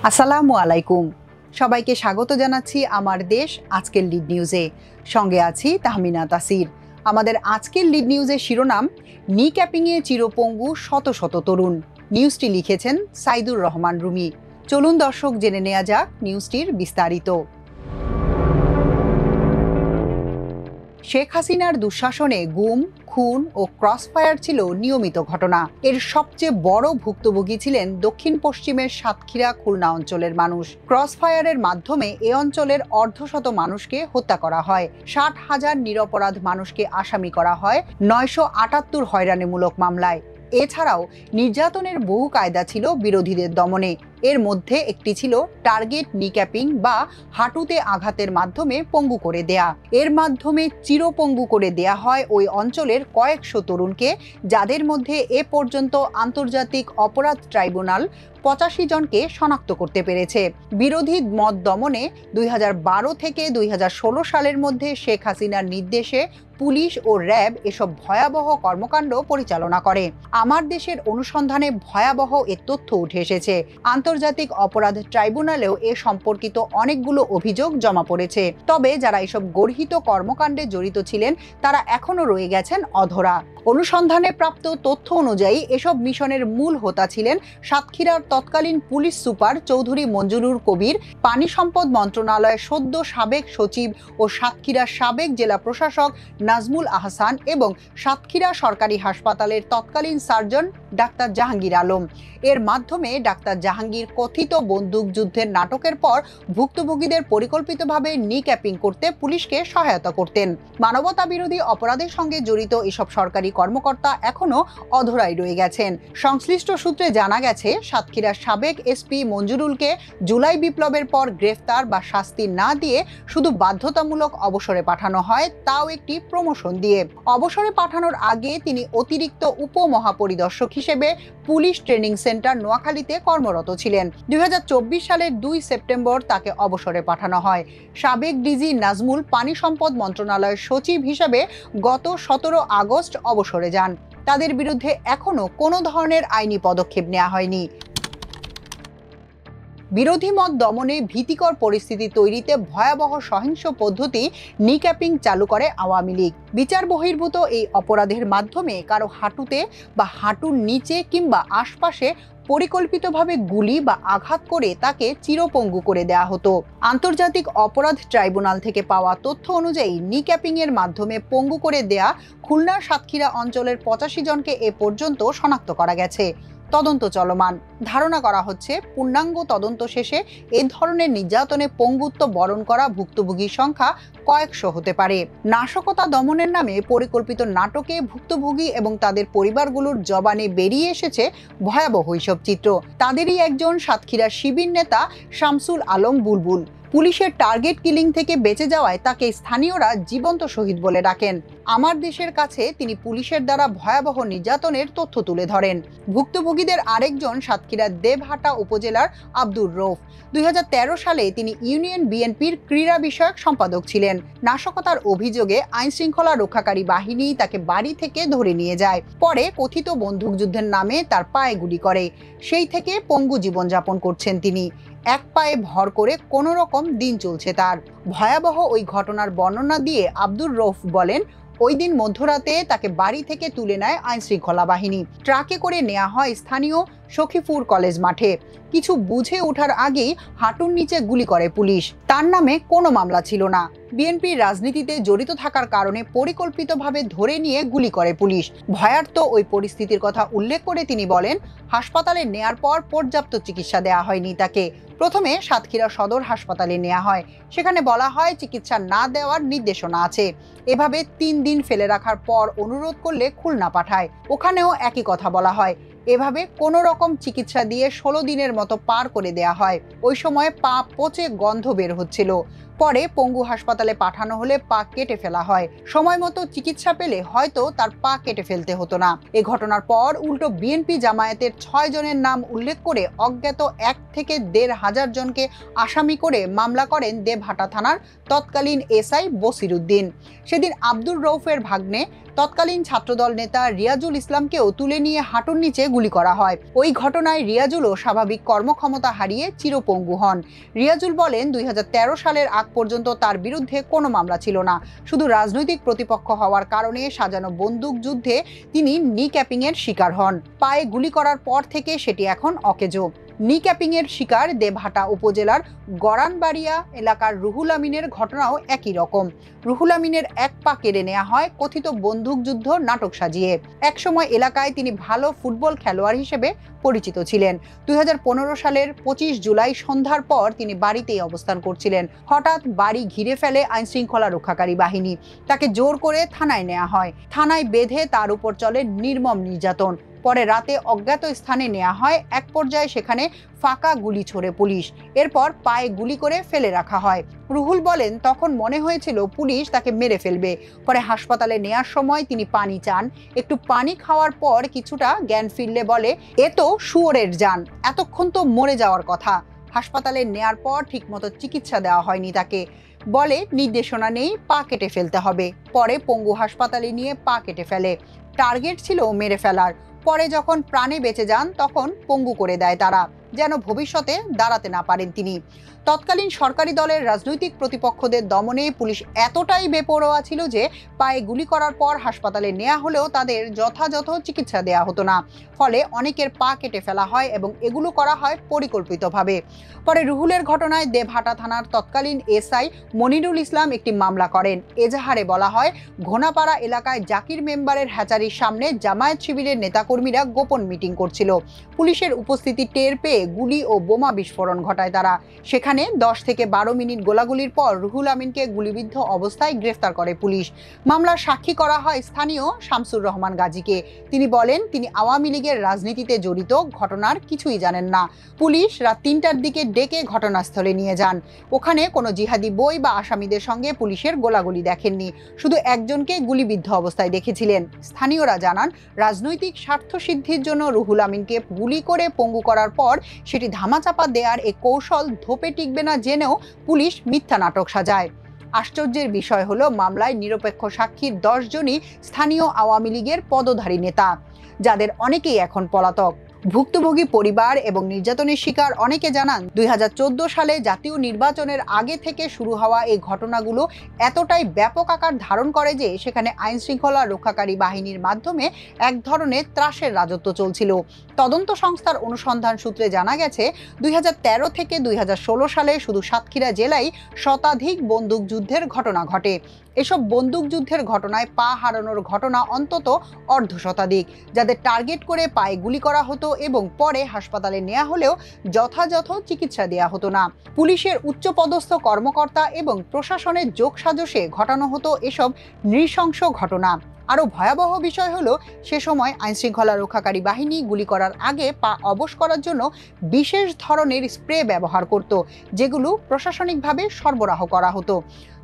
আসসালামু আলাইকুম। সবাইকে স্বাগত জানাচ্ছি আমার দেশ আজকের লিড নিউজে। সঙ্গে আছি তাহমিনা তাসির। আমাদের আজকের লিড নিউজের শিরোনাম, নি ক্যাপিংয়ে চিরপঙ্গু শত শত তরুণ। নিউজটি লিখেছেন সাইদুর রহমান রুমি। চলুন দর্শক জেনে নেওয়া যাক নিউজটির বিস্তারিত। শেখ হাসিনার দুঃশাসনে গুম, খুন ও ক্রসফায়ার ছিল নিয়মিত ঘটনা। এর সবচেয়ে বড় ভুক্তভোগী ছিলেন দক্ষিণ পশ্চিমের সাতক্ষীরা খুলনা অঞ্চলের মানুষ। ক্রসফায়ারের মাধ্যমে এ অঞ্চলের অর্ধশত মানুষকে হত্যা করা হয়, ৬০,০০০ নিরপরাধ মানুষকে আসামি করা হয় ৯৭৮ হয়রানিমূলক মামলায়। এছাড়াও নির্যাতনের বহু কায়দা ছিল বিরোধীদের দমনে। এর মধ্যে একটি ছিল টার্গেট নিক্যাপিং বা হাঁটুতে আঘাতের মাধ্যমে পঙ্গু করে দেয়া। এর মাধ্যমে চিরপঙ্গু করে দেয়া হয় ওই অঞ্চলের কয়েকশো তরুণকে, যাদের মধ্যে এ পর্যন্ত আন্তর্জাতিক অপরাধ ট্রাইব্যুনাল ৮৫ জনকে শনাক্ত করতে পেরেছে। বিরোধী মত দমনে ২০১২ থেকে ২০১৬ সালের মধ্যে শেখ হাসিনার নির্দেশে পুলিশ ও র্যাব এসব ভয়াবহ কর্মকাণ্ড পরিচালনা করে। আমার দেশের অনুসন্ধানে ভয়াবহ এ তথ্য উঠে এসেছে। আন্তর্জাতিক অপরাধ ট্রাইব্যুনালেও এ সম্পর্কিত অনেকগুলো অভিযোগ জমা পড়েছে। তবে যারা এসব গর্হিত কর্মকাণ্ডে জড়িত ছিলেন তারা এখনও রয়ে গেছেন অধরা। অনুসন্ধানে প্রাপ্ত তথ্য অনুযায়ী এসব মিশনের মূল হোতা ছিলেন সাতক্ষীরার তৎকালীন পুলিশ সুপার চৌধুরী মঞ্জুরুল কবির, পানি সম্পদ মন্ত্রণালয়ের সদ্য সাবেক সচিব ও সাতক্ষীরার সাবেক জেলা প্রশাসক নাজমুল আহসান এবং সাতক্ষীরা সরকারি হাসপাতালের তৎকালীন সার্জন ডাক্তার জাহাঙ্গীর আলম। এর মাধ্যমে ডাক্তার জাহাঙ্গীর কথিত বন্দুক যুদ্ধের নাটকের পর ভুক্তভোগীদের পরিকল্পিতভাবে নিক্যাপিং করতে পুলিশকে সহায়তা করতেন। মানবতা বিরোধী অপরাধের সঙ্গে জড়িত এসব সরকারি কর্মকর্তা এখনও অধরাই রয়ে গেছেন। সংশ্লিষ্ট সূত্রে জানা গেছে, সাতক্ষীরার সাবেক এসপি মঞ্জুরুলকে জুলাই বিপ্লবের পর গ্রেফতার বা শাস্তি না দিয়ে শুধু বাধ্যতামূলক অবসরে পাঠানো হয়, তাও একটি প্রমোশন দিয়ে। অবসরে পাঠানোর আগে তিনি অতিরিক্ত উপমহাপরিদর্শক হিসেবে পুলিশ ট্রেনিং সেন্টার নোয়াখালীতে কর্মরত ছিলেন। ২০২৪ সালের ২ সেপ্টেম্বর তাকে অবসরে পাঠানো হয়। সাবেক ডিজি নাজমুল পানি সম্পদ মন্ত্রণালয়ের সচিব হিসেবে গত ১৭ আগস্ট অবসরে যান। তাদের বিরুদ্ধে এখনও কোনো ধরনের আইনি পদক্ষেপ নেওয়া হয়নি। বিরোধী মত দমনে ভীতিকর পরিস্থিতি তৈরিতে ভয়াবহ সহিংস পদ্ধতি নিক্যাপিং চালু করে আওয়ামী লীগ। বিচার বহির্ভূত এই অপরাধের মাধ্যমে কারো হাঁটুতে বা হাঁটুর নিচে কিংবা আশপাশে পরিকল্পিতভাবে গুলি বা আঘাত করে তাকে চিরপঙ্গু করে দেয়া হতো। আন্তর্জাতিক অপরাধ ট্রাইব্যুনাল থেকে পাওয়া তথ্য অনুযায়ী নিক্যাপিং এর মাধ্যমে পঙ্গু করে দেয়া খুলনার সাতক্ষীরা অঞ্চলের ৮৫ জনকে এ পর্যন্ত শনাক্ত করা গেছে। তদন্ত চলমান। ধারণা করা হচ্ছে পূর্ণাঙ্গ তদন্ত শেষে এ ধরনের নির্যাতনে পঙ্গুত্ব বরণ করা ভুক্তভোগীর সংখ্যা কয়েকশো হতে পারে। নাশকতা দমনের নামে পরিকল্পিত নাটকে ভুক্তভোগী এবং তাদের পরিবারগুলোর জবানে বেরিয়ে এসেছে ভয়াবহ এইসব চিত্র। তাদেরই একজন সাতক্ষীরার শিবির নেতা শামসুল আলম বুলবুল। পুলিশের টার্গেট কিলিং থেকে বেঁচে যাওয়ায় তাকে স্থানীয়রা জীবন্ত শহীদ বলে ডাকেন। আমার দেশের কাছে তিনি পুলিশের দ্বারা ভয়াবহ নির্যাতনের তথ্য তুলে ধরেন। ভুক্তভোগীদের আরেকজন সাতক্ষীরার দেবহাটা উপজেলার আব্দুর রৌফ। ২০১৩ সালে তিনি ইউনিয়ন বিএনপির ক্রীড়া বিষয়ক সম্পাদক ছিলেন। নাশকতার অভিযোগে আইনশৃঙ্খলা রক্ষাকারী বাহিনী তাকে বাড়ি থেকে ধরে নিয়ে যায়। পরে কথিত বন্দুকযুদ্ধের নামে তার পায়ে গুলি করে। সেই থেকে পঙ্গু জীবনযাপন করছেন তিনি। এক পায়ে ভর করে কোনো রকম দিন চলছে তার। ভয়াবহ ওই ঘটনার বর্ণনা দিয়ে আব্দুর রৌফ বলেন, ওই দিন মধ্যরাতে তাকে বাড়ি থেকে তুলে নেয় আইনশৃঙ্খলা বাহিনী। ট্রাকে করে নেওয়া হয় স্থানীয় সখীপুর কলেজ মাঠে। কিছু বুঝে ওঠার আগেই হাঁটুর নিচে গুলি করে পুলিশ। তার নামে কোনো মামলা ছিল না। বিএনপির রাজনীতিতে জড়িত থাকার কারণে পরিকল্পিতভাবে ধরে নিয়ে গুলি করে পুলিশ। ভয়ার্ত ওই পরিস্থিতির কথা উল্লেখ করে তিনি বলেন, হাসপাতালে নেয়ার পর পর্যাপ্ত চিকিৎসা দেওয়া হয়নি তাকে। প্রথমে সাতক্ষীরা সদর হাসপাতালে নেওয়া হয়। সেখানে বলা হয় চিকিৎসা না দেওয়ার নির্দেশনা আছে। এভাবে ৩ দিন ফেলে রাখার পর অনুরোধ করলে খুলনা পাঠায়। ওখানেও একই কথা বলা হয়। এভাবে কোনো রকম চিকিৎসা দিয়ে ১৬ দিনের মতো পার করে দেয়া হয়। ওই সময় পা পচে গন্ধ বের হচ্ছিল। পরে পঙ্গু হাসপাতালে পাঠানো হলে পা কেটে ফেলা হয়। সময় মতো চিকিৎসা পেলে হয়তো তার পা কেটে ফেলতে হতো না। এ ঘটনার পর উল্টো বিএনপি জামায়াতের 6 জনের নাম উল্লেখ করে অজ্ঞাত 1 থেকে 1,500 জনকে আসামি করে মামলা করেন দেবহাটা থানার তৎকালীন এসআই বসির উদ্দিন। সেদিন আব্দুর রউফের ভাগ্নে তৎকালীন ছাত্রদল নেতা রিয়াজুল ইসলামকেও তুলে নিয়ে হাঁটুর নিচে গুলি করা হয়। ওই ঘটনায় রিয়াজুলও স্বাভাবিক কর্মক্ষমতা হারিয়ে চিরপঙ্গু হন। রিয়াজুল বলেন, 2013 সালের আগ পর্যন্ত তার বিরুদ্ধে কোনো মামলা ছিল না। শুধু রাজনৈতিক প্রতিপক্ষ হওয়ার কারণে সাজানো বন্দুক যুদ্ধে তিনি নি ক্যাপিংয়ের শিকার হন। পায়ে গুলি করার পর থেকে সেটি এখন অকেজো। নি ক্যাপিংয়ের শিকার দেবহাটা উপজেলার গরানবাড়িয়া এলাকার রুহুল আমিনের ঘটনাও একই রকম। রুহুল আমিনের এক পা কেড়ে নেওয়া হয় কথিত বন্দুকযুদ্ধ নাটক সাজিয়ে। একসময় এলাকায় তিনি ভালো ফুটবল খেলোয়াড় হিসেবে পরিচিত ছিলেন। 2015 সালের 25 জুলাই সন্ধ্যার পর তিনি বাড়িতেই অবস্থান করছিলেন। হঠাৎ বাড়ি ঘিরে ফেলে আইনশৃঙ্খলা রক্ষাকারী বাহিনী। তাকে জোর করে থানায় নেওয়া হয়। থানায় বেঁধে তার উপর চলে নির্মম নির্যাতন। পরে রাতে অজ্ঞাত স্থানে নেওয়া হয়। এক পর্যায়ে সেখানে ফাঁকা গুলি ছোড়ে পুলিশ। এরপর পায়ে গুলি করে ফেলে রাখা হয়। রুহুল বলেন, তখন মনে হয়েছিল পুলিশ তাকে মেরে ফেলবে। পরে হাসপাতালে নেওয়ার সময় তিনি পানি চান। একটু পানি খাওয়ার পর কিছুটা জ্ঞান ফিরলে বলে, এ তো শুয়োরের জান, এতক্ষণ তো মরে যাওয়ার কথা। হাসপাতালে নেয়ার পর ঠিকমতো চিকিৎসা দেওয়া হয়নি তাকে। বলে, নির্দেশনা নেই, পা কেটে ফেলতে হবে। পরে পঙ্গু হাসপাতালে নিয়ে পা কেটে ফেলে। টার্গেট ছিল মেরে ফেলার। পরে যখন প্রাণে বেঁচে যান তখন পঙ্গু করে দেয় তারা, যেন ভবিষ্যতে দাঁড়াতে না পারেন তিনি। তৎকালীন সরকারি দলের রাজনৈতিক প্রতিপক্ষদের দমনে পুলিশ এতটাই বেপরোয়া ছিল যে পায়ে গুলি করার পর হাসপাতালে নেওয়া হলেও তাদের যথাযথ চিকিৎসা দেওয়া হতো না। ফলে অনেকের পা কেটে ফেলা হয় এবং এগুলো করা হয় পরিকল্পিতভাবে। পরে রুহুলের ঘটনায় দেবহাটা থানার তৎকালীন এসআই মনিরুল ইসলাম একটি মামলা করেন। এজাহারে বলা হয়, ঘোনাপাড়া এলাকায় জাকির মেম্বারের হ্যাচারির সামনে জামায়াত শিবিরের নেতাকর্মীরা গোপন মিটিং করছিল। পুলিশের উপস্থিতি টের পেয়ে গুলি ও বোমা বিস্ফোরণ ঘটায় তারা। সেখানে 10 থেকে 12 মিনিট গোলাগুলির পর রুহুল আমিনকে গুলিবিদ্ধ অবস্থায় গ্রেফতার করে পুলিশ। মামলার সাক্ষী করা হয় স্থানীয় শামসুর রহমান গাজীকে। তিনি বলেন, তিনি আওয়ামী লীগের রাজনীতিতে জড়িত, ঘটনার কিছুই জানেন না। পুলিশ রাত 3টার দিকে ডেকে ঘটনাস্থলে নিয়ে যান। ওখানে কোনো জিহাদি বই বা আসামিদের সঙ্গে পুলিশের গোলাগুলি দেখেননি, শুধু একজনকে গুলিবিদ্ধ অবস্থায় দেখেছিলেন। স্থানীয়রা জানান, রাজনৈতিক স্বার্থ সিদ্ধির জন্য রুহুল আমিনকে গুলি করে পঙ্গু করার পর সেটি ধামাচাপা দেওয়ার এই কৌশল ধোপে টিকবে না জেনেও পুলিশ মিথ্যা নাটক সাজায়। আশ্চর্যের বিষয় হলো, মামলায় নিরপেক্ষ সাক্ষীর 10 জনই স্থানীয় আওয়ামী লীগের পদধারী নেতা, যাদের অনেকেই এখন পলাতক। ভুক্তভোগী পরিবার এবং নির্যাতনের শিকার অনেকে জানান, 2014 সালে জাতীয় নির্বাচনের আগে থেকে শুরু হওয়া এই ঘটনাগুলো এতটাই ব্যাপক আকার ধারণ করে যে সেখানে আইনশৃঙ্খলা রক্ষাকারী বাহিনীর মাধ্যমে এক ধরনের ত্রাসের রাজত্ব চলছিল। তদন্ত সংস্থার অনুসন্ধান সূত্রে জানা গেছে, 2013 থেকে 2016 সালে শুধু সাতক্ষীরা জেলায় শতাধিক বন্দুকযুদ্ধের ঘটনা ঘটে। এসব বন্দুকযুদ্ধের ঘটনায় পা হারানোর ঘটনা অন্তত অর্ধশতাধিক, যাদের টার্গেট করে পায়ে গুলি করা হতো এবং পরে হাসপাতালে নেওয়া হলেও যথাযথ চিকিৎসা দেওয়া হতো না। পুলিশের উচ্চপদস্থ কর্মকর্তা এবং প্রশাসনের যোগসাজশে ঘটানো হতো এসব নৃশংস ঘটনা। আরও ভয়াবহ বিষয় হলো, সে সময় আইনশৃঙ্খলা রক্ষাকারী বাহিনী গুলি করার আগে পা অবশ করার জন্য বিশেষ ধরনের স্প্রে ব্যবহার করত, যেগুলো প্রশাসনিকভাবে সরবরাহ করা হতো।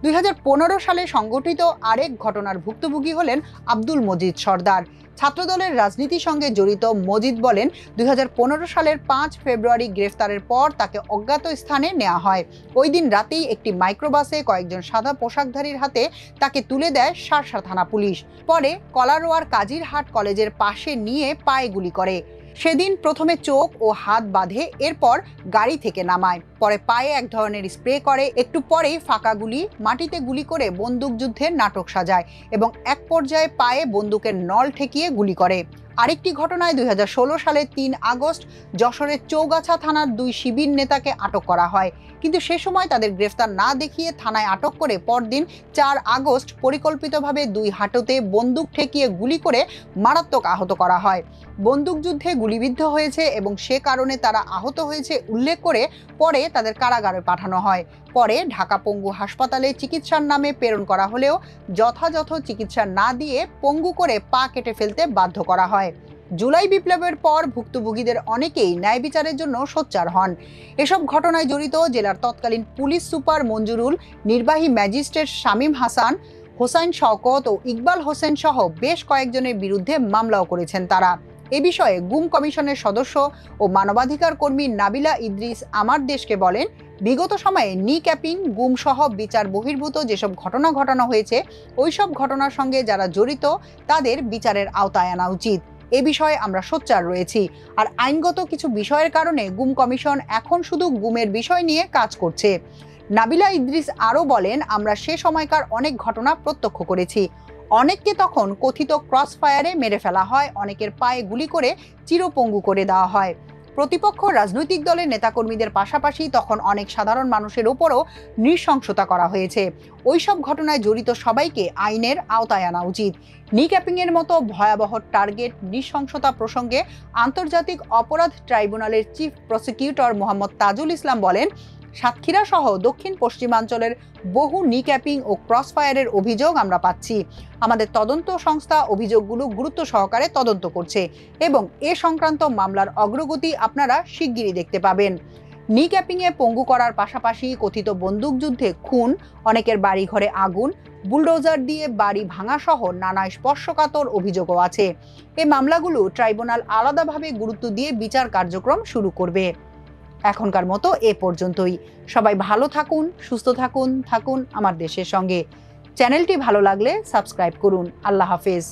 2015 সালে সংঘটিত আরেক ঘটনার ভুক্তভোগী হলেন আব্দুল মজিদ সর্দার। ছাত্রদলের রাজনীতির সঙ্গে জড়িত মজিদ বলেন, 2015 সালের 5 ফেব্রুয়ারি গ্রেফতারের পর তাকে অজ্ঞাত স্থানে নেওয়া হয়। ওই দিন রাতেই একটি মাইক্রোবাসে কয়েকজন সাদা পোশাকধারীর হাতে তাকে তুলে দেয় শার্শা থানা পুলিশ। পরে কলারোয়ার কাজিরহাট কলেজের পাশে নিয়ে পায়ে গুলি করে। সেদিন প্রথমে চোখ ও হাত বাঁধে, এরপর গাড়ি থেকে নামায়। পরে পায়ে এক ধরনের স্প্রে করে। একটু পরেই ফাঁকা গুলি, মাটিতে গুলি করে বন্দুকযুদ্ধের নাটক সাজায় এবং এক পর্যায়ে পায়ে বন্দুকের নল ঠেকিয়ে গুলি করে। আরেকটি ঘটনায় 2016 সালের 3 আগস্ট যশোরের চৌগাছা থানার 2 শিবির নেতাকে আটক করা হয়, কিন্তু সে সময় তাদের গ্রেফতার না দেখিয়ে থানায় আটক করে পরদিন 4 আগস্ট পরিকল্পিতভাবে 2 হাঁটুতে বন্দুক ঠেকিয়ে গুলি করে মারাত্মক আহত করা হয়। বন্দুকযুদ্ধে গুলিবিদ্ধ হয়েছে এবং সে কারণে তারা আহত হয়েছে উল্লেখ করে পরে তাদের কারাগারে পাঠানো হয়। পরে ঢাকা পঙ্গু হাসপাতালে চিকিৎসার নামে প্রেরণ করা হলেও যথাযথ চিকিৎসা না দিয়ে পঙ্গু করে পা কেটে ফেলতে বাধ্য করা হয়। জুলাই বিপ্লবের পর ভুক্তভোগীদের অনেকেই ন্যায় বিচারের জন্য সোচ্চার হন। এসব ঘটনায় জড়িত জেলার তৎকালীন পুলিশ সুপার মঞ্জুরুল, নির্বাহী ম্যাজিস্ট্রেট শামীম হাসান, হোসাইন শওকত ও ইকবাল হোসেন সহ বেশ কয়েকজনের বিরুদ্ধে মামলাও করেছেন তারা। এ বিষয়ে গুম কমিশনের সদস্য ও মানবাধিকার কর্মী নাবিলা ইদ্রিস আমার দেশকে বলেন, বিগত সময়ে ক্যাপিং, গুম সহ বিচার বহির্ভূত যেসব ঘটনা ঘটানো হয়েছে, ওইসব ঘটনার সঙ্গে যারা জড়িত তাদের বিচারের আওতায় আনা উচিত। এ বিষয়ে আমরা সোচ্চার রয়েছি। আর আইনগত কিছু বিষয়ের কারণে গুম কমিশন এখন শুধু গুমের বিষয় নিয়ে কাজ করছে। নাবিলা ইদ্রিস আরও বলেন, আমরা সে সময়কার অনেক ঘটনা প্রত্যক্ষ করেছি। অনেককে তখন কথিত ক্রস ফায়ারে মেরে ফেলা হয়, অনেকের পায়ে গুলি করে চিরপঙ্গু করে দেওয়া হয়। প্রতিপক্ষ রাজনৈতিক দলের নেতাকর্মীদের পাশাপাশি তখন অনেক সাধারণ মানুষের ওপরও নৃশংসতা করা হয়েছে। ওইসব ঘটনায় জড়িত সবাইকে আইনের আওতায় আনা উচিত। ক্যাপিংয়ের মতো ভয়াবহ টার্গেট নৃশংসতা প্রসঙ্গে আন্তর্জাতিক অপরাধ ট্রাইব্যুনালের চিফ প্রসিকিউটর মোহাম্মদ তাজুল ইসলাম বলেন, সাতক্ষীরা সহ দক্ষিণ পশ্চিমাঞ্চলের বহু ক্যাপিং ও ক্রস ফায়ারের অভিযোগ আমরা পাচ্ছি। আমাদের তদন্ত সংস্থা অভিযোগগুলো গুরুত্ব সহকারে তদন্ত করছে এবং এ সংক্রান্ত মামলার অগ্রগতি আপনারা শিগগিরই দেখতে পাবেন। ক্যাপিংয়ে পঙ্গু করার পাশাপাশি কথিত বন্দুকযুদ্ধে খুন, অনেকের বাড়ি ঘরে আগুন, বুলডোজার দিয়ে বাড়ি ভাঙা সহ নানা স্পর্শকাতর অভিযোগও আছে। এই মামলাগুলো ট্রাইব্যুনাল আলাদাভাবে গুরুত্ব দিয়ে বিচার কার্যক্রম শুরু করবে। এখনকার মতো এ পর্যন্তই। সবাই ভালো থাকুন, সুস্থ থাকুন আমার দেশের সঙ্গে। চ্যানেলটি ভালো লাগলে সাবস্ক্রাইব করুন। আল্লাহ হাফেজ।